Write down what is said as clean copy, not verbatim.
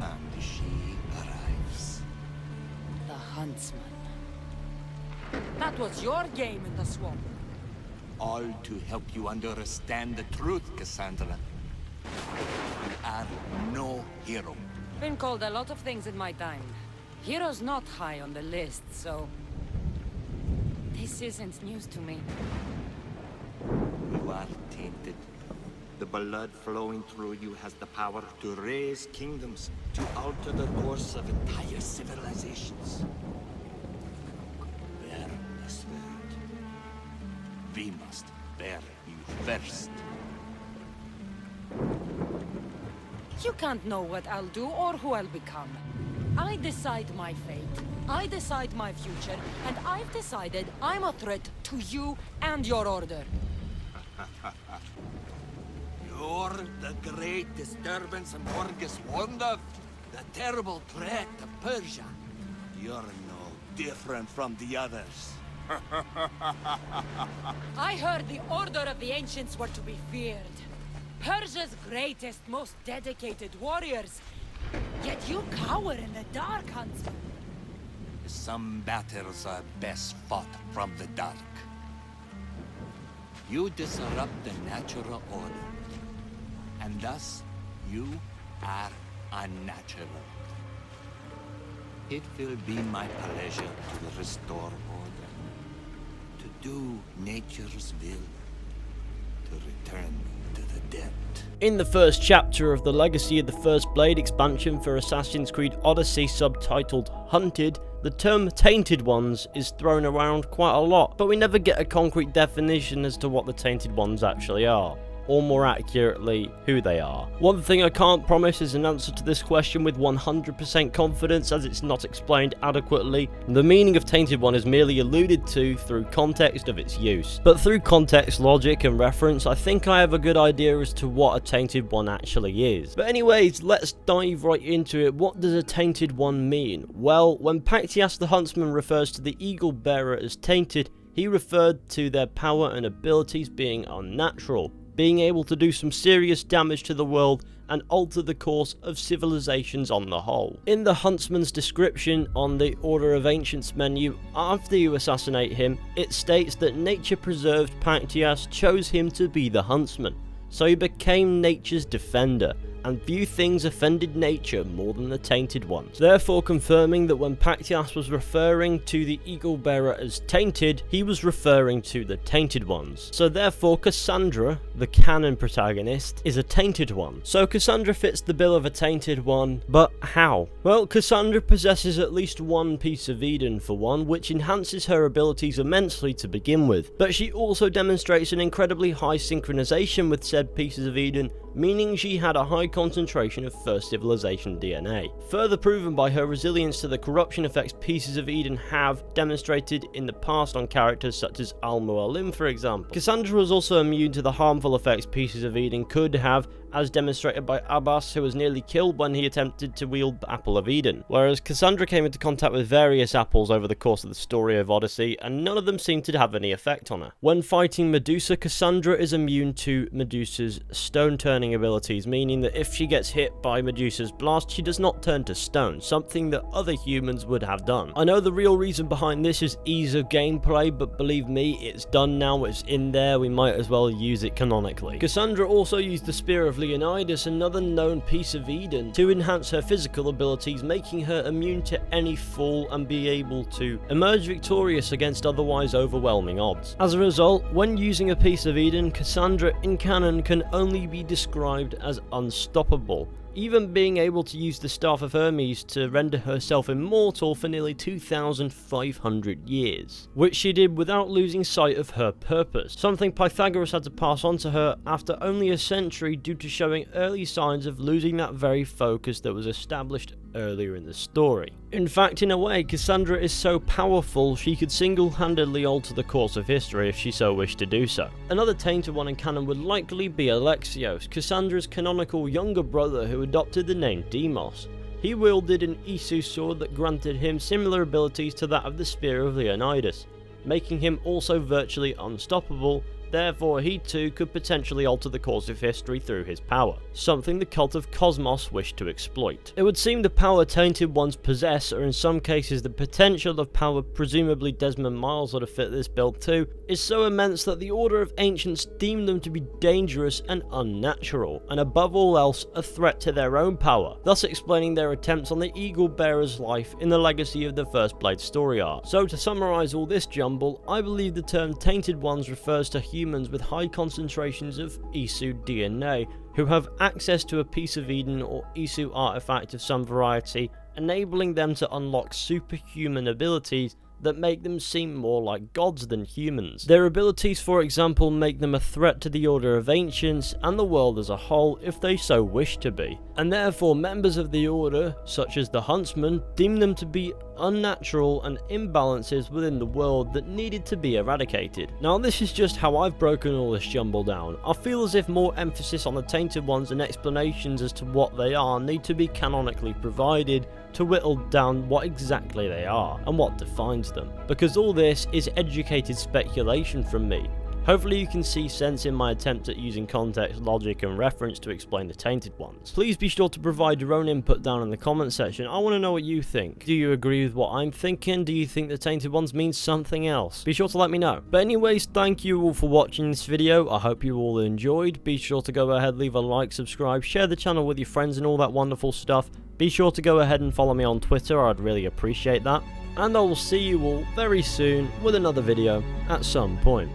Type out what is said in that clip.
And she arrives. The huntsman. That was your game in the swamp. All to help you understand the truth, Cassandra. You are no hero. Been called a lot of things in my time. Hero's not high on the list, so... This isn't news to me. You are tainted. The blood flowing through you has the power to raise kingdoms, to alter the course of entire civilizations. Bear the spirit. We must bear you first. You can't know what I'll do or who I'll become. I decide my fate. I decide my future. And I've decided I'm a threat to you and your order. You're the great disturbance and Morgus wonder. The terrible threat to Persia. You're no different from the others. I heard the order of the ancients were to be feared. Persia's greatest, most dedicated warriors. Yet you cower in the dark, huntsman. Some battles are best fought from the dark. You disrupt the natural order. And thus, you are unnatural. It will be my pleasure to restore order. To do nature's will. To return to the dead. In the first chapter of the Legacy of the First Blade expansion for Assassin's Creed Odyssey subtitled Hunted, the term Tainted Ones is thrown around quite a lot, but we never get a concrete definition as to what the Tainted Ones actually are. Or more accurately, who they are. One thing I can't promise is an answer to this question with 100% confidence, as it's not explained adequately. The meaning of Tainted One is merely alluded to through context of its use. But through context, logic and reference, I think I have a good idea as to what a Tainted One actually is. But anyways, let's dive right into it. What does a Tainted One mean? Well, when Pactias the Huntsman refers to the Eagle Bearer as tainted, he referred to their power and abilities being unnatural, being able to do some serious damage to the world and alter the course of civilizations on the whole. In the Huntsman's description on the Order of Ancients menu, after you assassinate him, it states that nature-preserved Pactias chose him to be the Huntsman, so he became nature's defender, and few things offended nature more than the Tainted Ones. Therefore confirming that when Pactias was referring to the Eagle Bearer as tainted, he was referring to the Tainted Ones. So therefore Cassandra, the canon protagonist, is a Tainted One. So Cassandra fits the bill of a Tainted One, but how? Well, Cassandra possesses at least one piece of Eden for one, which enhances her abilities immensely to begin with, but she also demonstrates an incredibly high synchronization with said pieces of Eden, meaning she had a high concentration of First Civilization DNA. Further proven by her resilience to the corruption effects pieces of Eden have demonstrated in the past on characters such as Al-Mualim, for example. Cassandra was also immune to the harmful effects pieces of Eden could have, as demonstrated by Abbas, who was nearly killed when he attempted to wield the Apple of Eden. Whereas Cassandra came into contact with various apples over the course of the story of Odyssey, and none of them seemed to have any effect on her. When fighting Medusa, Cassandra is immune to Medusa's stone-turning abilities, meaning that if she gets hit by Medusa's blast, she does not turn to stone, something that other humans would have done. I know the real reason behind this is ease of gameplay, but believe me, it's done now, it's in there, we might as well use it canonically. Cassandra also used the Spear of Leonidas, another known piece of Eden, to enhance her physical abilities, making her immune to any fall and be able to emerge victorious against otherwise overwhelming odds. As a result, when using a piece of Eden, Cassandra in canon can only be described as unstoppable, even being able to use the Staff of Hermes to render herself immortal for nearly 2,500 years, which she did without losing sight of her purpose, something Pythagoras had to pass on to her after only a century due to showing early signs of losing that very focus that was established earlier in the story. In fact, in a way, Cassandra is so powerful she could single-handedly alter the course of history if she so wished to do so. Another Tainted One in canon would likely be Alexios, Cassandra's canonical younger brother who adopted the name Deimos. He wielded an Isu sword that granted him similar abilities to that of the Spear of Leonidas, making him also virtually unstoppable, therefore he too could potentially alter the course of history through his power, something the cult of Cosmos wished to exploit. It would seem the power Tainted Ones possess, or in some cases the potential of power presumably Desmond Miles would have fit this build too, is so immense that the Order of Ancients deemed them to be dangerous and unnatural, and above all else a threat to their own power, thus explaining their attempts on the Eagle Bearer's life in the legacy of the First Blade story arc. So to summarise all this jumble, I believe the term Tainted Ones refers to humans with high concentrations of Isu DNA, who have access to a piece of Eden or Isu artifact of some variety, enabling them to unlock superhuman abilities that make them seem more like gods than humans. Their abilities, for example, make them a threat to the Order of Ancients and the world as a whole if they so wish to be, and therefore members of the Order, such as the Huntsman, deem them to be unnatural and imbalances within the world that needed to be eradicated. Now this is just how I've broken all this jumble down. I feel as if more emphasis on the Tainted Ones and explanations as to what they are need to be canonically provided to whittle down what exactly they are and what defines them, because all this is educated speculation from me. Hopefully you can see sense in my attempt at using context, logic and reference to explain the Tainted Ones. Please be sure to provide your own input down in the comment section. I want to know what you think. Do you agree with what I'm thinking? Do you think the Tainted Ones mean something else? Be sure to let me know. But anyways, thank you all for watching this video. I hope you all enjoyed. Be sure to go ahead, leave a like, subscribe, share the channel with your friends and all that wonderful stuff. Be sure to go ahead and follow me on Twitter, I'd really appreciate that. And I will see you all very soon with another video at some point.